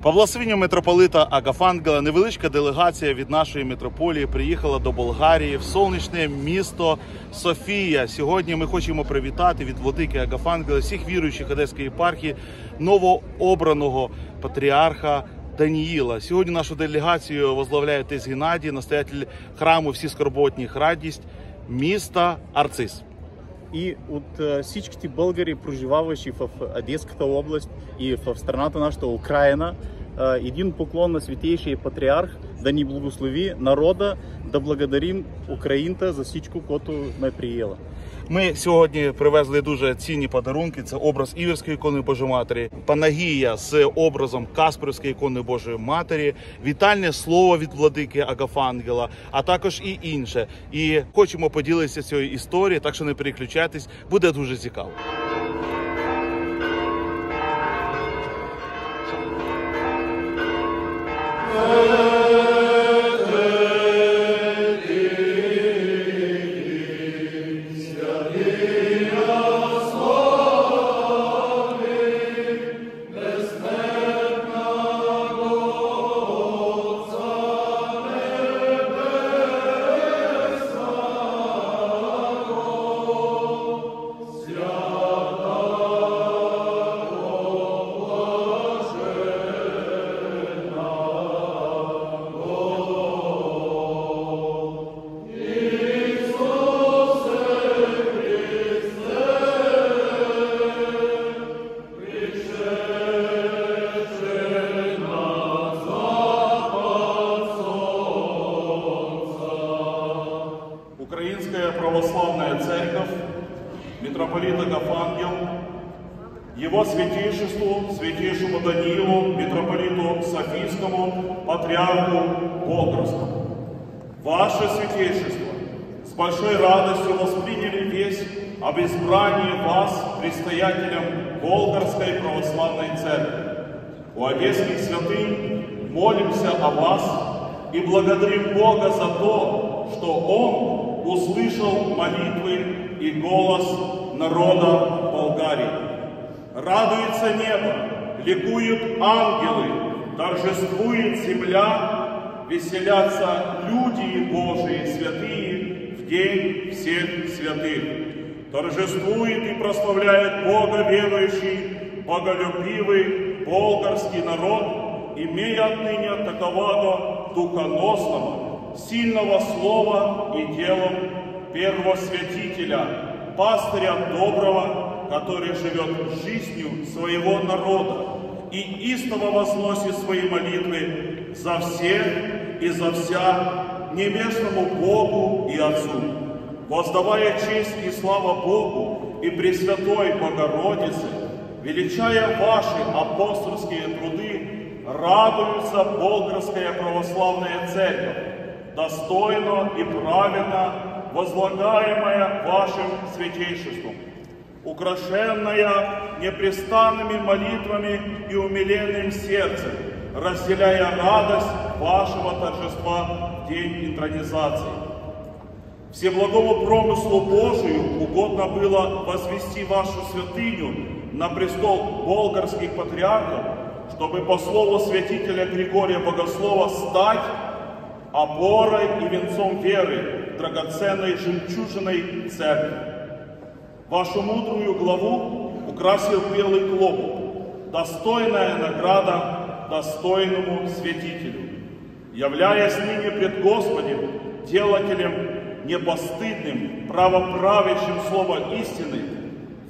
По благословенню митрополита Агафангела невеличка делегація від нашої митрополії приїхала до Болгарії в сонячне місто Софія. Сьогодні ми хочемо привітати від владики Агафангела всіх віруючих Одеської єпархії новообраного патріарха Даниила. Сьогодні нашу делегацію возглавляє отець Геннадій, настоятель храму Всі скорботних радість міста Арцис. И от всичките българи, проживаващи в Одесската област и в страната нашата Украина, един поклон на Святейшия патриарх да ни благослови народа, да благодарим Українта за всичко, което ме приела. Ми сьогодні привезли дуже цінні подарунки. Це образ Іверської ікони Божої Матері, панагія з образом Каспрівської ікони Божої Матері, вітальне слово від владики Агафангела, а також і інше. І хочемо поділитися цією історією, так що не переключайтесь, буде дуже цікаво. Украинская православная церковь, митрополит Агафангел, его святейшеству, святейшему Даниилу, митрополиту Софийскому, патриарху Болгарскому. Ваше святейшество, с большой радостью восприняли весть об избрании вас предстоятелем Болгарской православной церкви. У одесских святынь молимся о вас и благодарим Бога за то, что Он услышал молитвы и голос народа Болгарии. Радуется небо, ликуют ангелы, торжествует земля, веселятся люди Божии святые в день всех святых. Торжествует и прославляет Бога верующий, боголюбивый болгарский народ, имея отныне такового духоносного, сильного слова и делом первосвятителя, пастыря доброго, который живет жизнью своего народа и истово возносит свои молитвы за всех и за вся небесному Богу и Отцу, воздавая честь и слава Богу и Пресвятой Богородице, величая ваши апостольские труды, радуется Болгарская православная церковь, достойно и правильно возлагаемая вашим святейшеством, украшенная непрестанными молитвами и умиленным сердцем, разделяя радость вашего торжества в день интронизации. Всеблагому промыслу Божию угодно было возвести вашу святыню на престол болгарских патриархов, чтобы по слову святителя Григория Богослова стать опорой и венцом веры, драгоценной жемчужиной церкви. Вашу мудрую главу украсил белый клобук, достойная награда достойному святителю. Являясь ныне пред Господем, делателем непостыдным, правоправящим слово истины,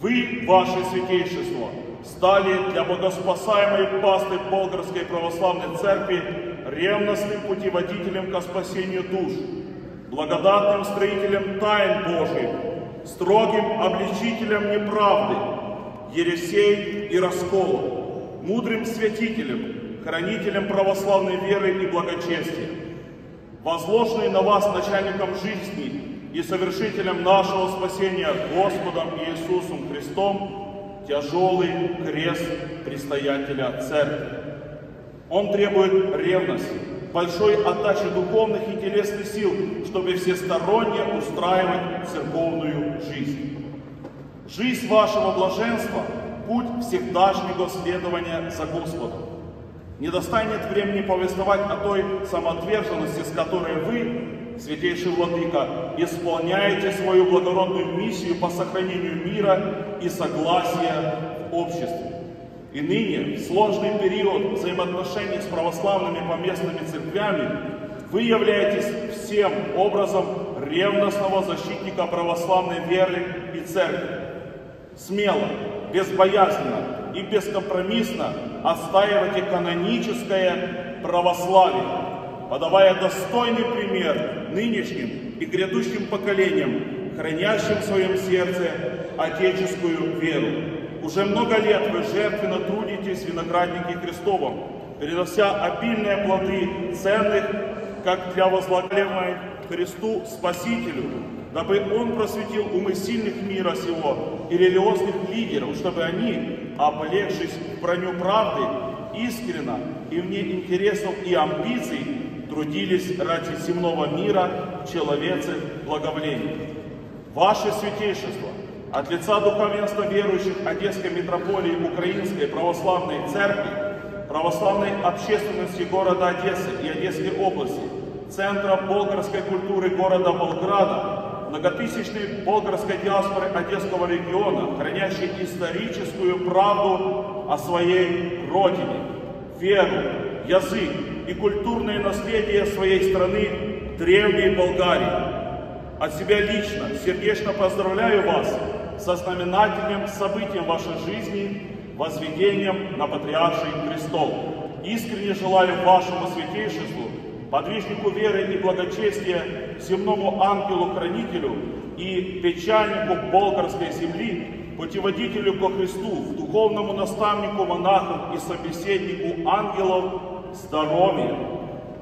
вы, ваше святейшество, стали для богоспасаемой пасты Болгарской православной церкви ревностным путеводителем ко спасению душ, благодатным строителем тайн Божьих, строгим обличителем неправды, ересей и расколов, мудрым святителем, хранителем православной веры и благочестия, возложенный на вас начальником жизни и совершителем нашего спасения Господом Иисусом Христом, тяжелый крест предстоятеля церкви. Он требует ревности, большой отдачи духовных и телесных сил, чтобы всесторонне устраивать церковную жизнь. Жизнь вашего блаженства – путь всегдашнего следования за Господом. Не достанет времени повествовать о той самоотверженности, с которой вы, Святейший Владыка, исполняете свою благородную миссию по сохранению мира и согласия в обществе. И ныне, в сложный период взаимоотношений с православными поместными церквями, вы являетесь всем образом ревностного защитника православной веры и церкви. Смело, безбоязненно и бескомпромиссно отстаивайте каноническое православие, подавая достойный пример нынешним и грядущим поколениям, хранящим в своем сердце отеческую веру. Уже много лет вы жертвенно трудитесь в винограднике Христовом, перенося обильные плоды ценных, как для возлагаемой Христу Спасителю, дабы Он просветил умы сильных мира сего и религиозных лидеров, чтобы они, облегшись в броню правды, искренно и вне интересов и амбиций, трудились ради земного мира в человеце благоволения. Ваше святейшество, от лица духовенства верующих Одесской митрополии Украинской Православной Церкви, православной общественности города Одессы и Одесской области, Центра болгарской культуры города Болграда, многотысячной болгарской диаспоры Одесского региона, хранящей историческую правду о своей родине, веру, язык и культурное наследие своей страны, древней Болгарии. От себя лично сердечно поздравляю вас со знаменательным событием вашей жизни, возведением на Патриарший престол. Искренне желаю вашему святейшеству, подвижнику веры и благочестия, земному ангелу-хранителю и печальнику болгарской земли, путеводителю ко Христу, духовному наставнику монахов и собеседнику ангелов, здоровья,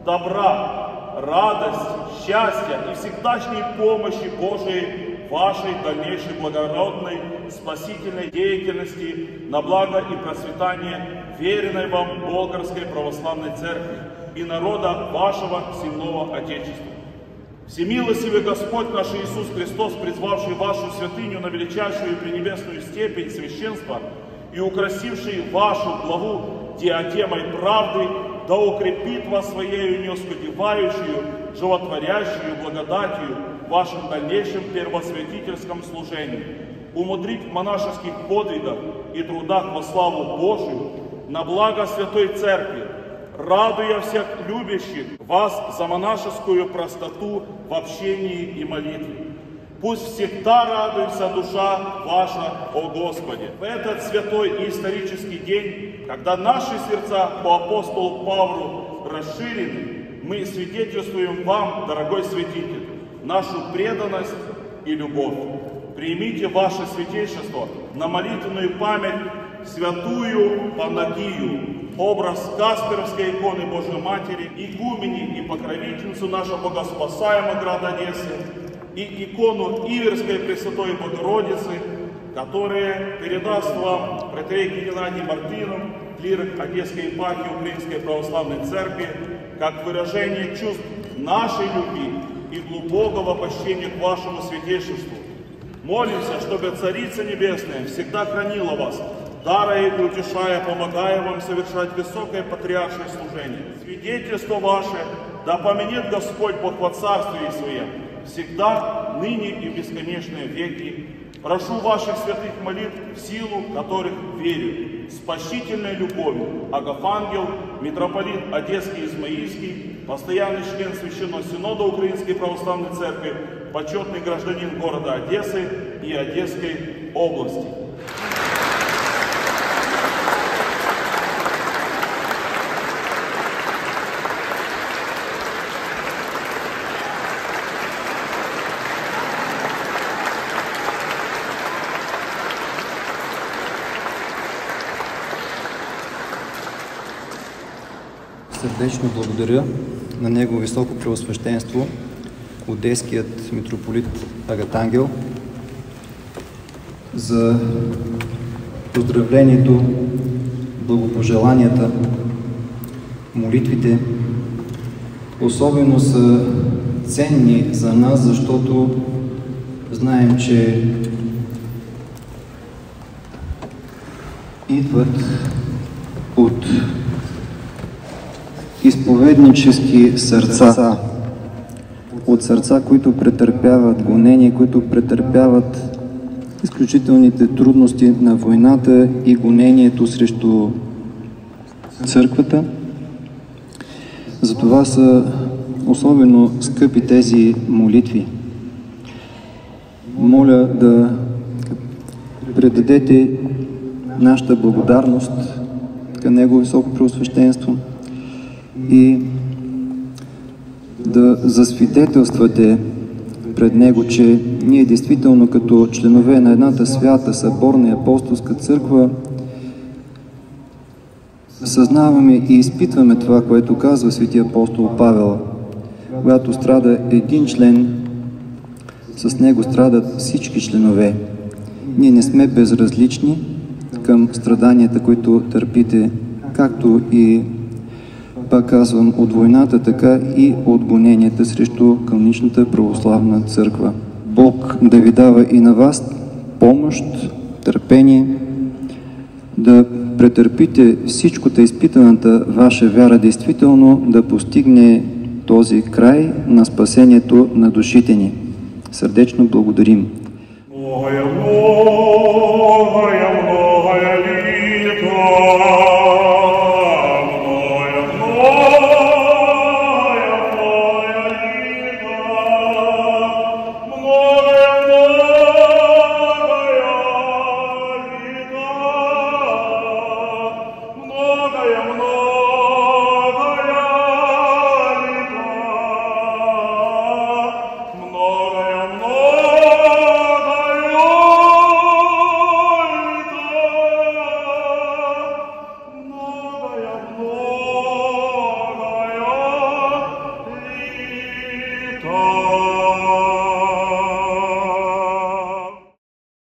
добра, радости, счастья и всегдашней помощи Божией вашей дальнейшей благородной спасительной деятельности на благо и процветание веренной вам Болгарской Православной Церкви и народа вашего земного Отечества. Всемилостивый Господь наш Иисус Христос, призвавший вашу святыню на величайшую и пренебесную степень священства и украсивший вашу главу диадемой правды, да укрепит вас своею неоскудевающую, животворящую благодатью в вашем дальнейшем первосвятительском служении, умудрить в монашеских подвигах и трудах во славу Божию, на благо Святой Церкви, радуя всех любящих вас за монашескую простоту в общении и молитве. Пусть всегда радуется душа ваша, о Господе. В этот святой и исторический день, когда наши сердца по апостолу Павлу расширены, мы свидетельствуем вам, дорогой святитель, нашу преданность и любовь. Примите ваше святейшество на молитвенную память святую Панагию, образ Касперовской иконы Божьей Матери, игумени и покровительницу нашего богоспасаемого града Одессы, и икону Иверской Пресвятой Богородицы, которые передаст вам протоиерей Геннадий Мартынов, клирик Одесской епархии Украинской Православной Церкви, как выражение чувств нашей любви и глубокого почтения к вашему святейшеству. Молимся, чтобы Царица Небесная всегда хранила вас, дарая и утешая, помогая вам совершать высокое патриаршее служение. Свидетельство ваше да поменет Господь Бог во Царстве Своем, всегда, ныне и в бесконечные веки. Прошу ваших святых молитв, в силу которых верю, с почтительной любовью, Агафангел, митрополит Одесский и Измаильский, постоянный член Священного Синода Украинской Православной Церкви, почетный гражданин города Одессы и Одесской области. Сърдечно благодаря на Негово Високо Преосвещенство, Одеският митрополит Агатангел, за поздравлението, благопожеланията, молитвите. Особено са ценни за нас, защото знаем, че идват от изповеднически сърца, от сърца, които претърпяват гонения, които претърпяват изключителните трудности на войната и гонението срещу църквата. Затова са особено скъпи тези молитви. Моля да предадете нашата благодарност към Него високо преосвещенство и да засвидетелствате пред Него, че ние действително като членове на едната свята, съборна и апостолска църква съзнаваме и изпитваме това, което казва свети апостол Павел. Когато страда един член, с него страдат всички членове. Ние не сме безразлични към страданията, които търпите, както и, пак казвам, от войната, така и от гоненията срещу каноничната православна църква. Бог да ви дава и на вас помощ, търпение, да претърпите всичкото изпитаната ваша вяра, действително да постигне този край на спасението на душите ни. Сърдечно благодарим. Oh